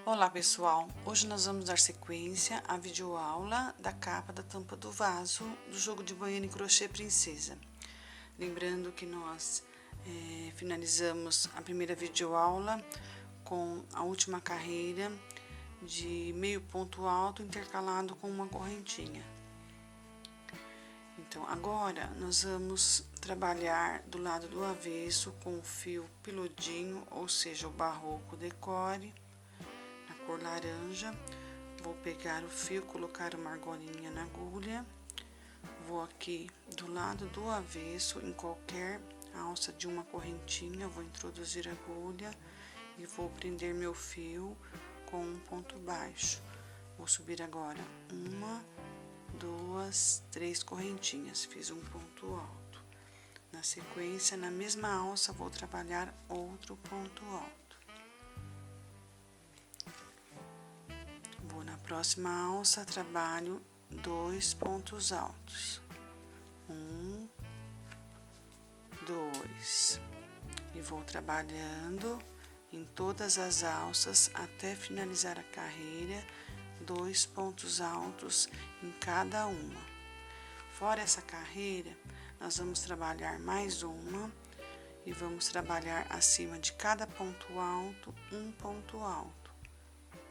Olá pessoal, hoje nós vamos dar sequência à videoaula da capa da tampa do vaso do jogo de banana em crochê princesa. Lembrando que nós finalizamos a primeira videoaula com a última carreira de meio ponto alto intercalado com uma correntinha. Então agora nós vamos trabalhar do lado do avesso com o fio peludinho, ou seja, o barroco decore, cor laranja. Vou pegar o fio, colocar uma argolinha na agulha, vou aqui do lado do avesso, em qualquer alça de uma correntinha, vou introduzir a agulha e vou prender meu fio com um ponto baixo. Vou subir agora uma, duas, três correntinhas, fiz um ponto alto. Na sequência, na mesma alça, vou trabalhar outro ponto alto. Na próxima alça, trabalho 2 pontos altos. 1, 2. E vou trabalhando em todas as alças até finalizar a carreira, 2 pontos altos em cada uma. Fora essa carreira, nós vamos trabalhar mais uma e vamos trabalhar acima de cada ponto alto, um ponto alto.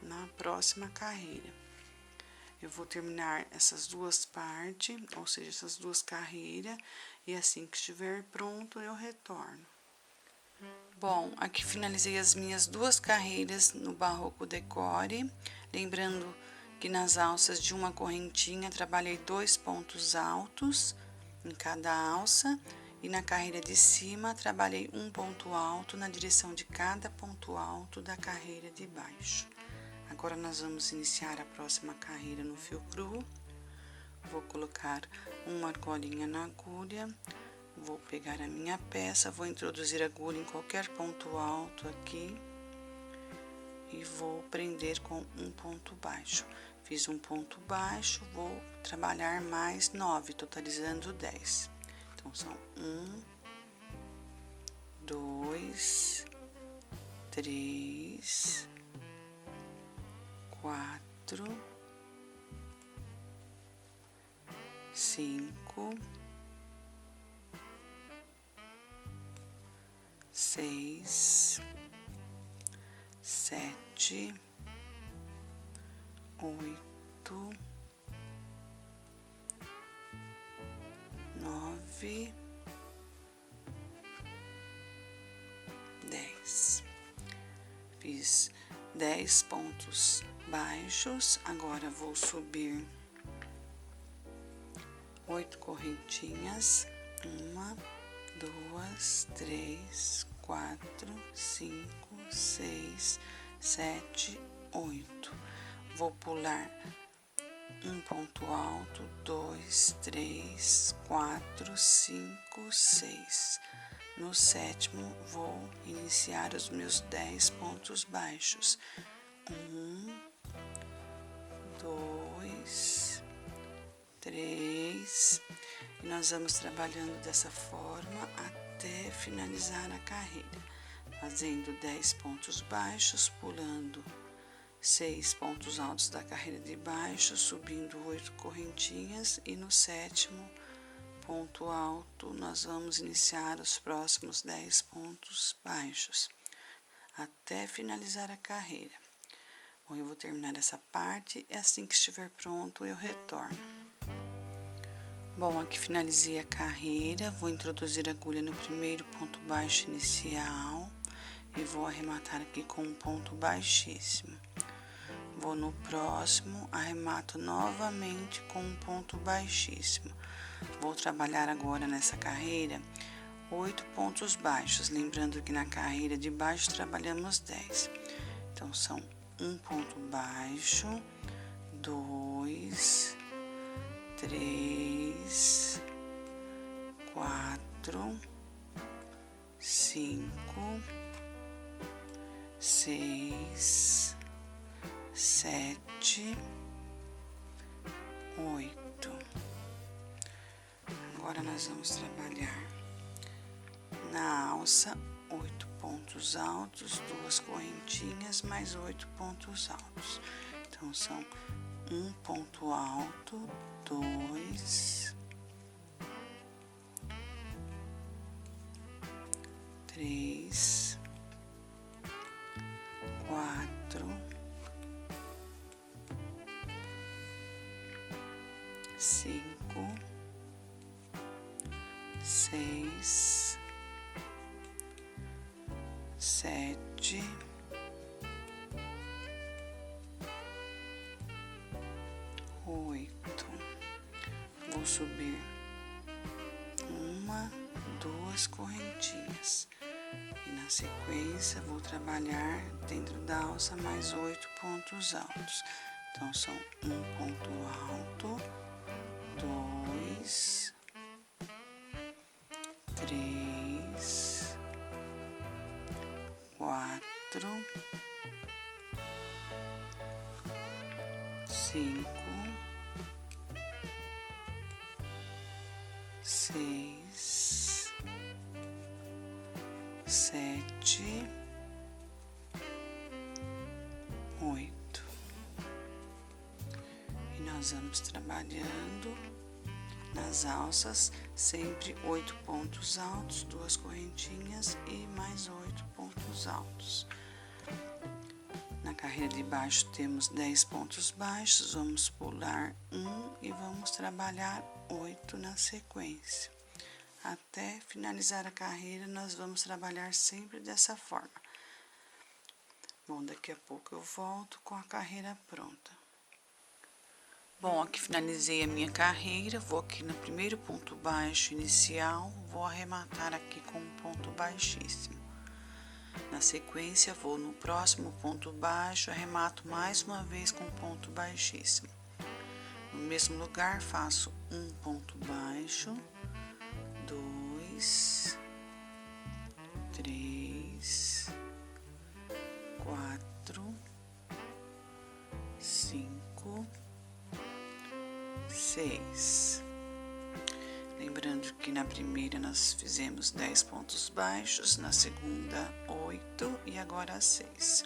Na próxima carreira, eu vou terminar essas duas partes, ou seja, essas duas carreiras, e assim que estiver pronto, eu retorno. Bom, aqui finalizei as minhas duas carreiras no barroco decore, lembrando que nas alças de uma correntinha trabalhei 2 pontos altos em cada alça, e na carreira de cima trabalhei um ponto alto na direção de cada ponto alto da carreira de baixo. Agora nós vamos iniciar a próxima carreira no fio cru. Vou colocar uma argolinha na agulha, vou pegar a minha peça, vou introduzir a agulha em qualquer ponto alto aqui e vou prender com um ponto baixo. Fiz um ponto baixo, vou trabalhar mais 9, totalizando 10. Então são 1, 2, 3, 4, 5, 6, 7, 8, 9, 10. Fiz 10 pontos baixos. Agora vou subir 8 correntinhas, 1, 2, 3, 4, 5, 6, 7, 8. Vou pular um ponto alto, 2, 3, 4, 5, 6. No sétimo, vou iniciar os meus 10 pontos baixos. 1, 2, 3. E nós vamos trabalhando dessa forma até finalizar a carreira, fazendo 10 pontos baixos, pulando 6 pontos altos da carreira de baixo, subindo 8 correntinhas, e no sétimo ponto alto nós vamos iniciar os próximos 10 pontos baixos até finalizar a carreira. Bom, eu vou terminar essa parte e assim que estiver pronto eu retorno. Bom, aqui finalizei a carreira, vou introduzir a agulha no primeiro ponto baixo inicial e vou arrematar aqui com um ponto baixíssimo. Vou no próximo, arremato novamente com um ponto baixíssimo. Vou trabalhar agora nessa carreira 8 pontos baixos, lembrando que na carreira de baixo trabalhamos 10. Então, são um ponto baixo, 2, 3, 4, 5, 6, 7, 8. Agora nós vamos trabalhar na alça 8 pontos altos, 2 correntinhas, mais 8 pontos altos. Então, são um ponto alto, 2, 3, 4, 5, 6, 7, 8. Vou subir uma, 2 correntinhas e na sequência vou trabalhar dentro da alça mais 8 pontos altos. Então, são um ponto alto, 2, 3, 4, 5, 6, 7, 8. E nós vamos trabalhando nas alças, sempre 8 pontos altos, 2 correntinhas e mais 8 pontos altos. Na carreira de baixo temos 10 pontos baixos, vamos pular 1 e vamos trabalhar 8 na sequência. Até finalizar a carreira, nós vamos trabalhar sempre dessa forma. Bom, daqui a pouco eu volto com a carreira pronta. Bom, aqui finalizei a minha carreira, vou aqui no primeiro ponto baixo inicial, vou arrematar aqui com um ponto baixíssimo. Na sequência, vou no próximo ponto baixo, arremato mais uma vez com ponto baixíssimo. No mesmo lugar, faço um ponto baixo, 2, 3, 4, 5, 6. Lembrando que na primeira nós fizemos 10 pontos baixos, na segunda 8 e agora 6.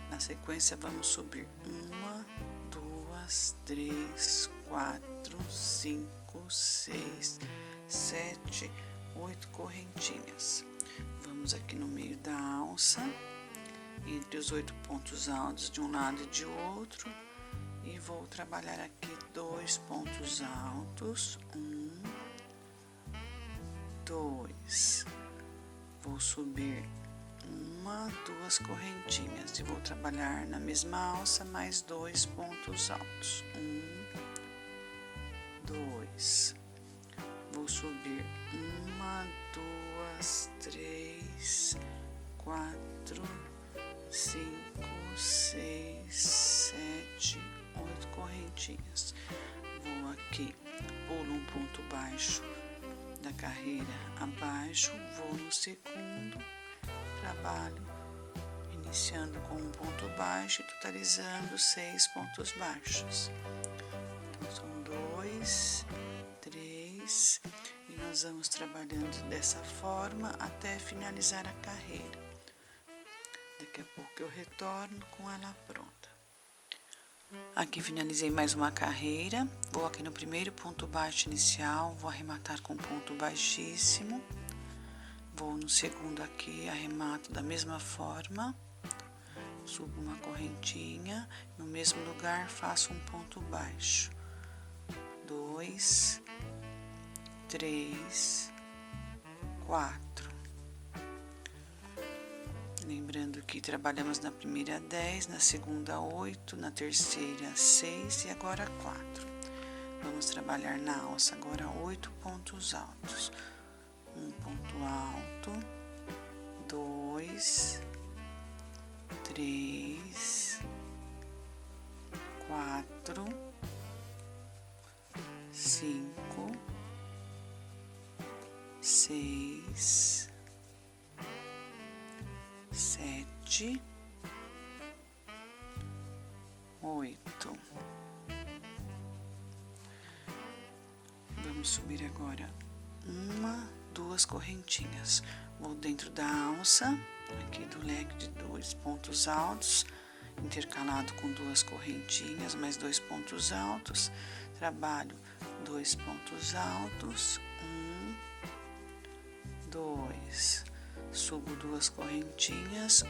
Na sequência vamos subir 1, 2, 3, 4, 5, 6, 7, 8 correntinhas. Vamos aqui no meio da alça, entre os 8 pontos altos de um lado e de outro, e vou trabalhar aqui 2 pontos altos, 1, 2. Vou subir 2 correntinhas e vou trabalhar na mesma alça mais 2 pontos altos, 2. Vou subir 2, 3, 4, 5, 6, 7, 8 correntinhas. Vou aqui, pulo um ponto baixo da carreira abaixo, vou no segundo, trabalho iniciando com um ponto baixo e totalizando 6 pontos baixos. Então, são 2, 3, e nós vamos trabalhando dessa forma até finalizar a carreira. Daqui a pouco eu retorno com ela pronta. Aqui finalizei mais uma carreira, vou aqui no primeiro ponto baixo inicial, vou arrematar com ponto baixíssimo, vou no segundo aqui, arremato da mesma forma, subo uma correntinha, no mesmo lugar faço um ponto baixo, 2, 3, 4. Lembrando que trabalhamos na primeira 10, na segunda 8, na terceira 6 e agora 4. Vamos trabalhar na alça agora 8 pontos altos. Um ponto alto, 2, 3, 4, 5, 6, 7, 8. Vamos subir agora 1, 2 2 correntinhas. Vou dentro da alça, aqui do leque de 2 pontos altos, intercalado com 2 correntinhas, mais 2 pontos altos. Trabalho 2 pontos altos, 1, 2. Subo 2 correntinhas, 1,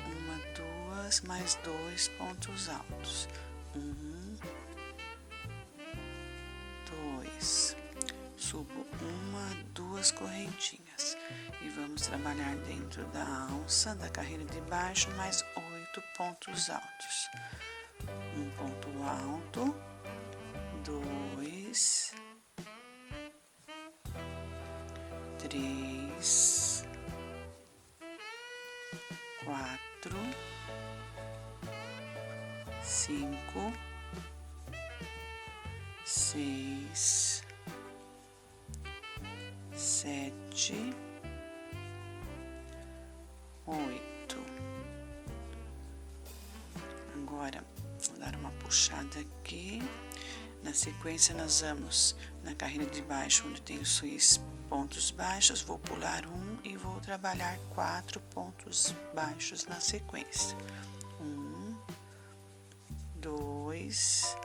2, mais 2 pontos altos. 1, 2. Subo 1, 2 correntinhas. E vamos trabalhar dentro da alça da carreira de baixo, mais 8 pontos altos. 1 ponto alto, 2, 3, 4, 5, 6, 7, 8. Agora, vou dar uma puxada aqui. Na sequência, nós vamos na carreira de baixo, onde tem os 6 pontos baixos, vou pular 1 e vou trabalhar 4 pontos baixos na sequência. 1, 2,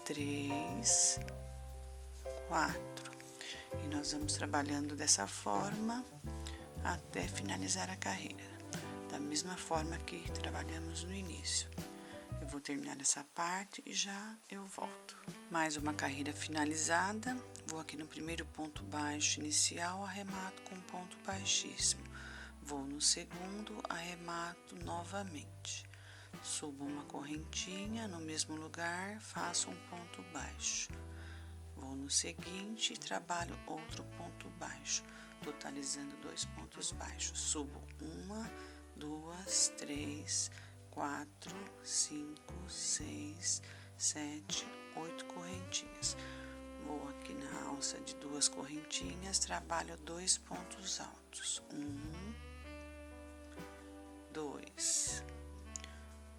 3, 4. E nós vamos trabalhando dessa forma até finalizar a carreira, da mesma forma que trabalhamos no início. Eu vou terminar essa parte e já eu volto. Mais uma carreira finalizada. Vou aqui no primeiro ponto baixo inicial, arremato com ponto baixíssimo. Vou no segundo, arremato novamente. Subo uma correntinha no mesmo lugar, faço um ponto baixo. Vou no seguinte, trabalho outro ponto baixo, totalizando 2 pontos baixos. Subo 1, 2, 3, 4, 5, 6, 7, 8 correntinhas. Vou aqui na alça de 2 correntinhas, trabalho 2 pontos altos. 1, 2.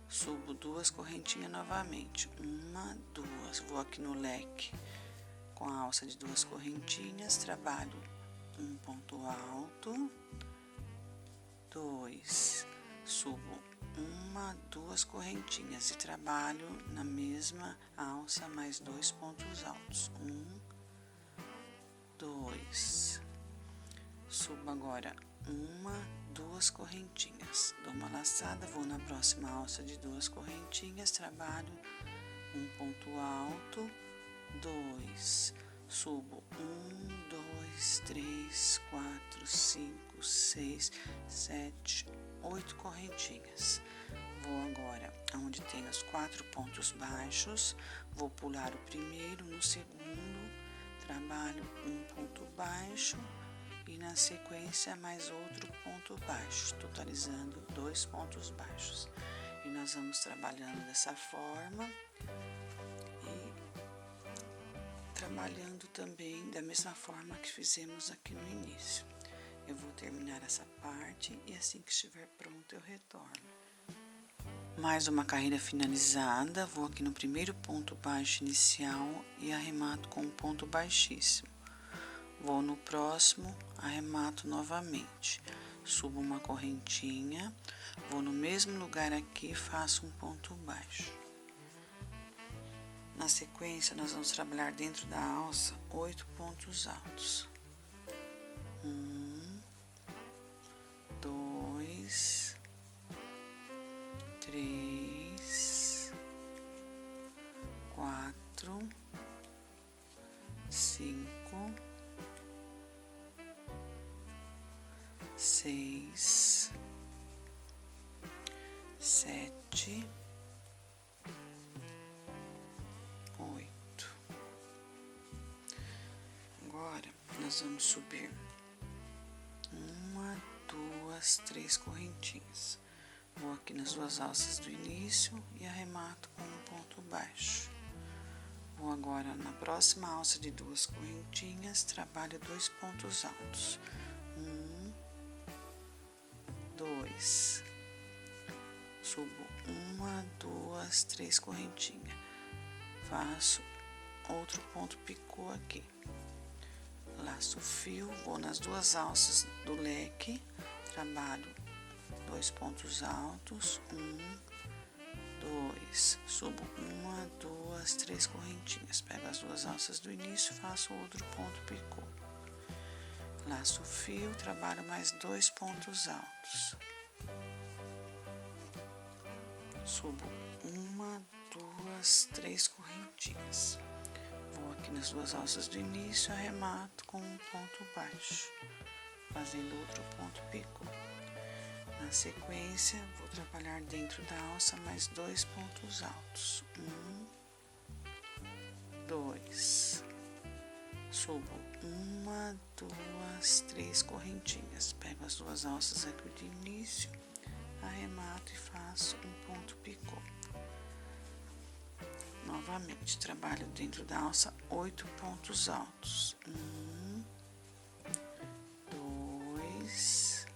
Subo 2 correntinhas novamente. 1, 2. Vou aqui no leque com a alça de 2 correntinhas, trabalho um ponto alto, 2. Subo 1, 2 correntinhas e trabalho na mesma alça mais 2 pontos altos. 1, 2. Subo agora 1, 2 correntinhas. Dou uma laçada, vou na próxima alça de 2 correntinhas, trabalho um ponto alto, 2. Subo 1, 2, 3, 4, 5, 6, 7, 8 correntinhas. Vou agora onde tem os 4 pontos baixos, vou pular o primeiro, no segundo, trabalho um ponto baixo e na sequência mais outro ponto baixo, totalizando 2 pontos baixos. E nós vamos trabalhando dessa forma e trabalhando também da mesma forma que fizemos aqui no início. Eu vou terminar essa parte e assim que estiver pronto eu retorno. Mais uma carreira finalizada, vou aqui no primeiro ponto baixo inicial e arremato com um ponto baixíssimo. Vou no próximo, arremato novamente. Subo uma correntinha, vou no mesmo lugar aqui e faço um ponto baixo. Na sequência, nós vamos trabalhar dentro da alça 8 pontos altos. 1, 2, 3, 4, 5, 6, 7, 8. Agora, nós vamos subir 1, 2, 3 correntinhas. Vou aqui nas 2 alças do início e arremato com um ponto baixo. Vou agora na próxima alça de 2 correntinhas, trabalho 2 pontos altos. 1, 2. Subo 1, 2, 3 correntinhas. Faço outro ponto picô aqui. laço o fio, vou nas duas alças do leque, trabalho 2 pontos altos, 1, 2, subo 1, 2, 3 correntinhas, pego as duas alças do início, faço outro ponto picô, laço o fio, trabalho mais 2 pontos altos, subo 1, 2, 3 correntinhas, vou aqui nas duas alças do início, arremato com um ponto baixo, fazendo outro ponto picô. Na sequência, vou trabalhar dentro da alça mais 2 pontos altos, 1, 2, subo 1, 2, 3 correntinhas, pego as duas alças aqui de início, arremato e faço um ponto picô. Novamente, trabalho dentro da alça 8 pontos altos, 1, 2,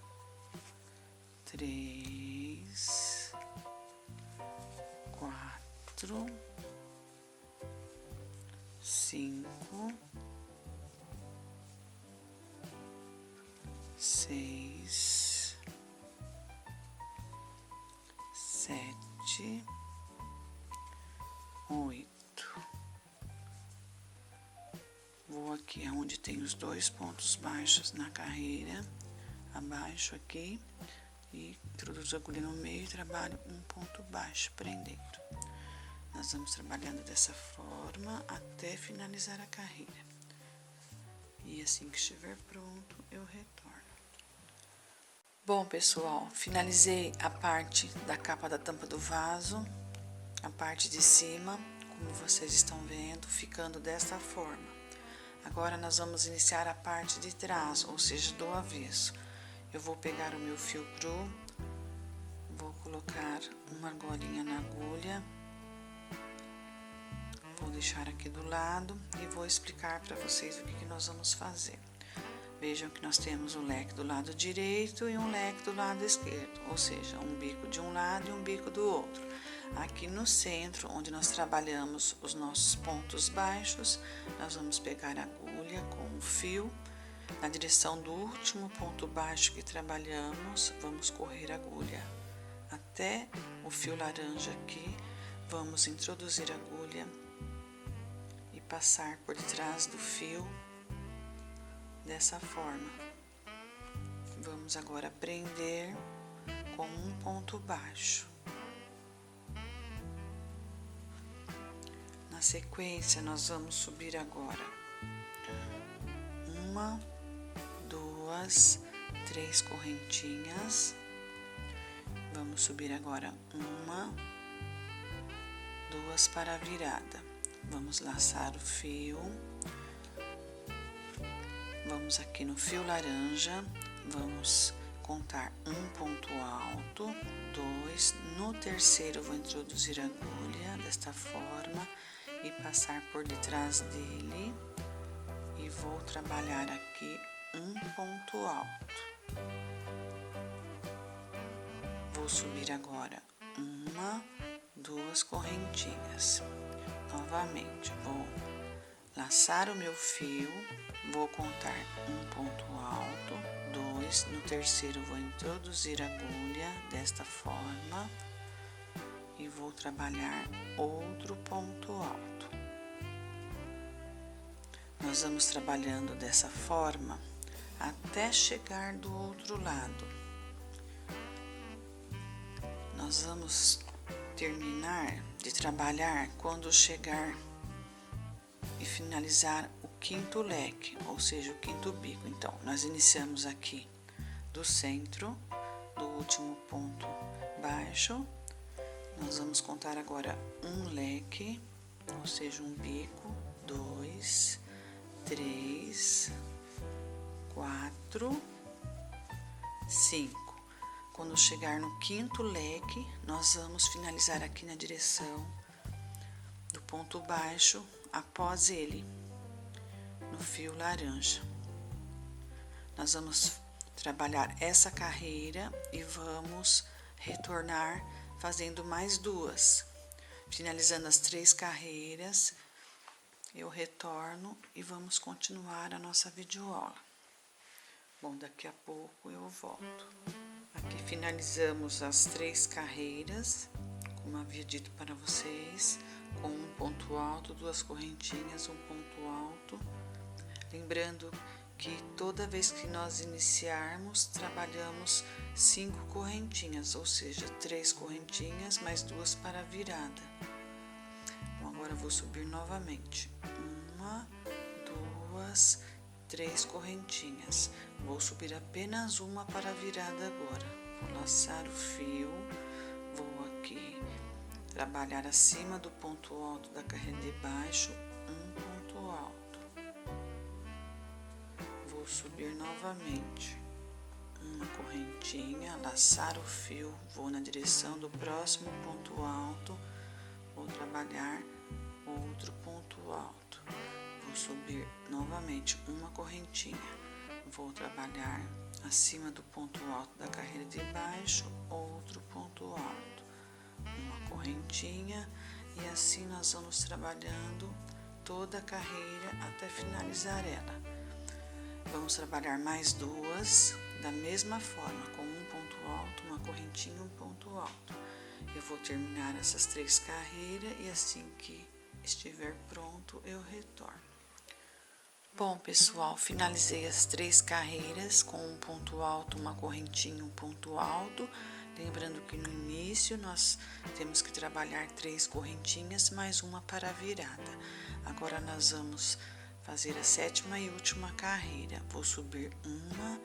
3, 4, 5, 6, 7, 8. Vou aqui onde tem os 2 pontos baixos na carreira, abaixo aqui, e introduzo a agulha no meio e trabalho um ponto baixo, prendendo. Nós vamos trabalhando dessa forma até finalizar a carreira. E assim que estiver pronto, eu retorno. Bom, pessoal, finalizei a parte da capa da tampa do vaso, a parte de cima, como vocês estão vendo, ficando dessa forma. Agora nós vamos iniciar a parte de trás, ou seja, do avesso. Eu vou pegar o meu fio cru, vou colocar uma argolinha na agulha, vou deixar aqui do lado e vou explicar para vocês o que nós vamos fazer. Vejam que nós temos um leque do lado direito e um leque do lado esquerdo, ou seja, um bico de um lado e um bico do outro. Aqui no centro, onde nós trabalhamos os nossos pontos baixos, nós vamos pegar a agulha com o fio, na direção do último ponto baixo que trabalhamos, vamos correr a agulha até o fio laranja aqui, vamos introduzir a agulha e passar por detrás do fio dessa forma. Vamos agora prender com um ponto baixo. Na sequência, nós vamos subir agora 1, 2, 3 correntinhas. Vamos subir agora 1, 2 para a virada. Vamos laçar o fio. Vamos aqui no fio laranja, vamos contar um ponto alto, 2, no terceiro vou introduzir a agulha desta forma e passar por detrás dele e vou trabalhar aqui um ponto alto. Vou subir agora 1, 2 correntinhas. Novamente, vou laçar o meu fio, vou contar um ponto alto, 2, no terceiro vou introduzir a agulha desta forma e vou trabalhar outro ponto alto. Nós vamos trabalhando dessa forma até chegar do outro lado. Nós vamos terminar de trabalhar quando chegar e finalizar o quinto leque, ou seja, o quinto bico. Então, nós iniciamos aqui do centro, do último ponto baixo. Nós vamos contar agora um leque, ou seja, um bico, 2, 3, 4, 5. Quando chegar no quinto leque, nós vamos finalizar aqui na direção do ponto baixo, após ele, no fio laranja. Nós vamos trabalhar essa carreira e vamos retornar fazendo mais duas, finalizando as 3 carreiras eu retorno e vamos continuar a nossa videoaula. Bom, daqui a pouco eu volto. Aqui finalizamos as 3 carreiras, como havia dito para vocês, com um ponto alto, 2 correntinhas, um ponto alto. Lembrando que toda vez que nós iniciarmos, trabalhamos 5 correntinhas, ou seja, 3 correntinhas mais 2 para a virada. Então, agora eu vou subir novamente. 1, 2, 3 correntinhas. Vou subir apenas uma para a virada agora. Vou laçar o fio, vou aqui trabalhar acima do ponto alto da carreira de baixo, um ponto alto. Vou subir novamente, uma correntinha, laçar o fio, vou na direção do próximo ponto alto, vou trabalhar outro ponto alto. Vou subir novamente uma correntinha, vou trabalhar acima do ponto alto da carreira de baixo, outro ponto alto, uma correntinha, e assim nós vamos trabalhando toda a carreira até finalizar ela. Vamos trabalhar mais 2 da mesma forma, com um ponto alto, uma correntinha e um ponto alto. Eu vou terminar essas 3 carreiras e assim que estiver pronto eu retorno. Bom, pessoal, finalizei as 3 carreiras com um ponto alto, uma correntinha e um ponto alto. Lembrando que no início nós temos que trabalhar 3 correntinhas mais uma para a virada. Agora nós vamos fazer a 7ª e última carreira. Vou subir 1,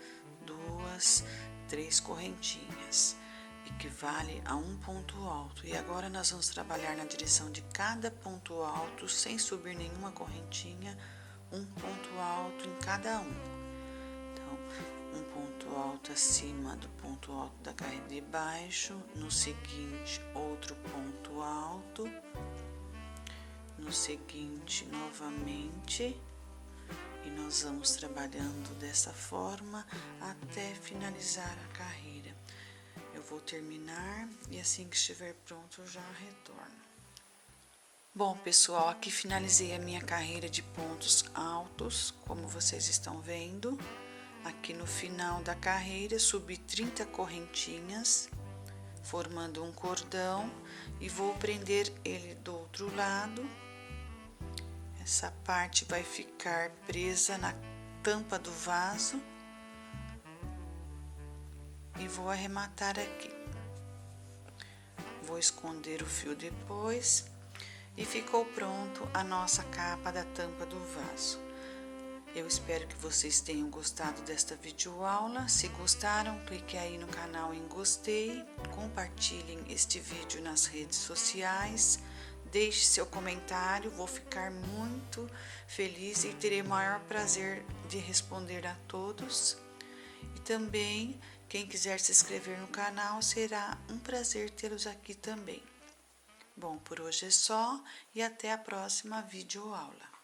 2, 3 correntinhas, equivale a um ponto alto. E agora nós vamos trabalhar na direção de cada ponto alto, sem subir nenhuma correntinha, um ponto alto em cada um. Então, um ponto alto acima do ponto alto da carreira de baixo, no seguinte, outro ponto alto, no seguinte, novamente, e nós vamos trabalhando dessa forma até finalizar a carreira. Eu vou terminar e assim que estiver pronto eu já retorno. Bom, pessoal, aqui finalizei a minha carreira de pontos altos, como vocês estão vendo. Aqui no final da carreira subi 30 correntinhas, formando um cordão, e vou prender ele do outro lado. Essa parte vai ficar presa na tampa do vaso e vou arrematar aqui. Vou esconder o fio depois e ficou pronto a nossa capa da tampa do vaso. Eu espero que vocês tenham gostado desta videoaula. Se gostaram, clique aí no canal em gostei, compartilhem este vídeo nas redes sociais, deixe seu comentário, vou ficar muito feliz e terei o maior prazer de responder a todos. E também, quem quiser se inscrever no canal, será um prazer tê-los aqui também. Bom, por hoje é só e até a próxima videoaula.